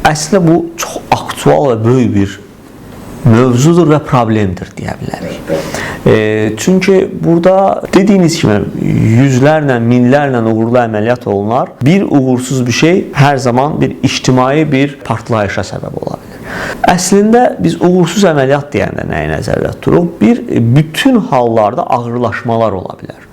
Əslində bu çox aktual və böyük bir mövzudur və problemdir deyə bilərik. Çünki burada dediyiniz kimi yüzlərlə, minlərlə uğurlu əməliyyat olunar. Bir uğursuz bir şey hər zaman bir ictimai bir partlayışa səbəb ola bilər. Əslində biz uğursuz əməliyyat deyəndə nəyi nəzərdə tuturuq? Bütün hallarda ağırlaşmalar ola bilər.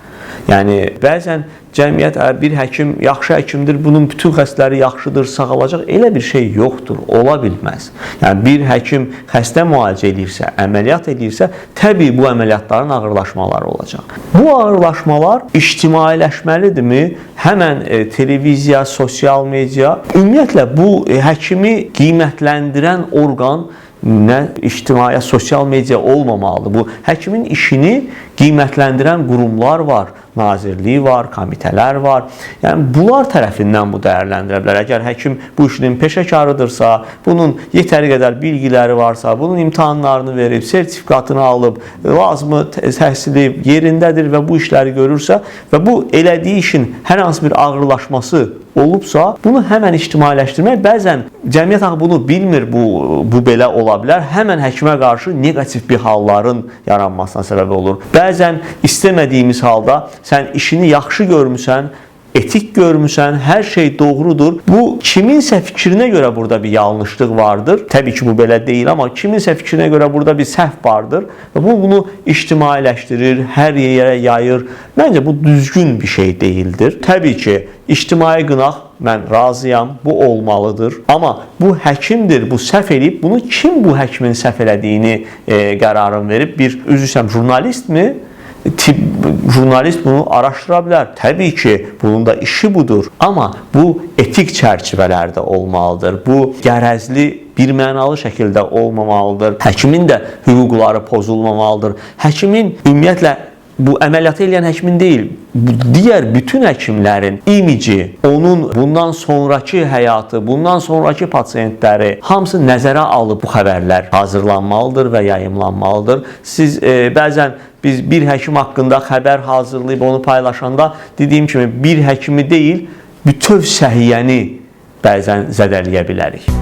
Yəni bəzən cəmiyyət bir həkim yaxşı həkimdir, bunun bütün xəstələri yaxşıdır, sağalacaq, elə bir şey yoxdur, ola bilməz. Yəni bir həkim xəstə müalicə edirsə, əməliyyat edirsə, təbii bu əməliyyatların ağırlaşmaları olacaq. Bu ağırlaşmalar ictimailəşməlidirmi? Həmən televiziya, sosial media, ümumiyyətlə bu həkimi qiymətləndirən orqan nə ictimai, sosial media olmamalıdır. Bu həkimin işini qiymətləndirən qurumlar var, nazirliyi var, komitələr var. Yəni bunlar tərəfindən bu dəyərləndirə bilər. Əgər həkim bu işinin peşəkarıdırsa, bunun yetəri qədər bilgiləri varsa, bunun imtahanlarını verib, sertifikatını alıb, lazımı təhsili yerindədir və bu işləri görürsə və bu elədiyi işin hər hansı bir ağırlaşması olubsa, bunu həmən ictimailəşdirmək, bəzən cəmiyyət axı bunu bilmir, bu belə ola bilər, həmən həkimə qarşı negativ bir halların yaranmasına səbəb olur. Bəzən istəmədiyimiz halda sən işini yaxşı görmüsən, etik görmüsən, hər şey doğrudur. Bu kiminsə fikrinə görə burada bir yanlışlıq vardır. Təbii ki bu belə deyil, amma kiminsə fikrinə görə burada bir səhv vardır və bunu ictimailəşdirir, hər yerə yayır. Məncə bu düzgün bir şey deyildir. Təbii ki ictimai qınaq, mən razıyam, bu olmalıdır. Amma bu həkimdir, bu səhv edib, bunu kim bu həkimin səhv elədiyini qərarını verib? Bir, üzr istəyirəm, jurnalistmi? Jurnalist bunu araşdıra bilər. Təbii ki, bunun da işi budur. Amma bu etik çərçivələrdə olmalıdır. Bu qərəzli, birmənalı şəkildə olmamalıdır. Həkimin də hüquqları pozulmamalıdır. Həkimin ümumiyyətlə bu əməliyyatı eləyən həkimin deyil, digər bütün həkimlərin imici, onun bundan sonraki həyatı, bundan sonraki pasiyentləri hamısı nəzərə alıb bu xəbərlər hazırlanmalıdır və yayımlanmalıdır. Siz bəzən biz bir həkim haqqında xəbər hazırlayıb onu paylaşanda dediyim kimi bir həkimi deyil, bütöv səhiyyəni bəzən zədələyə bilərik.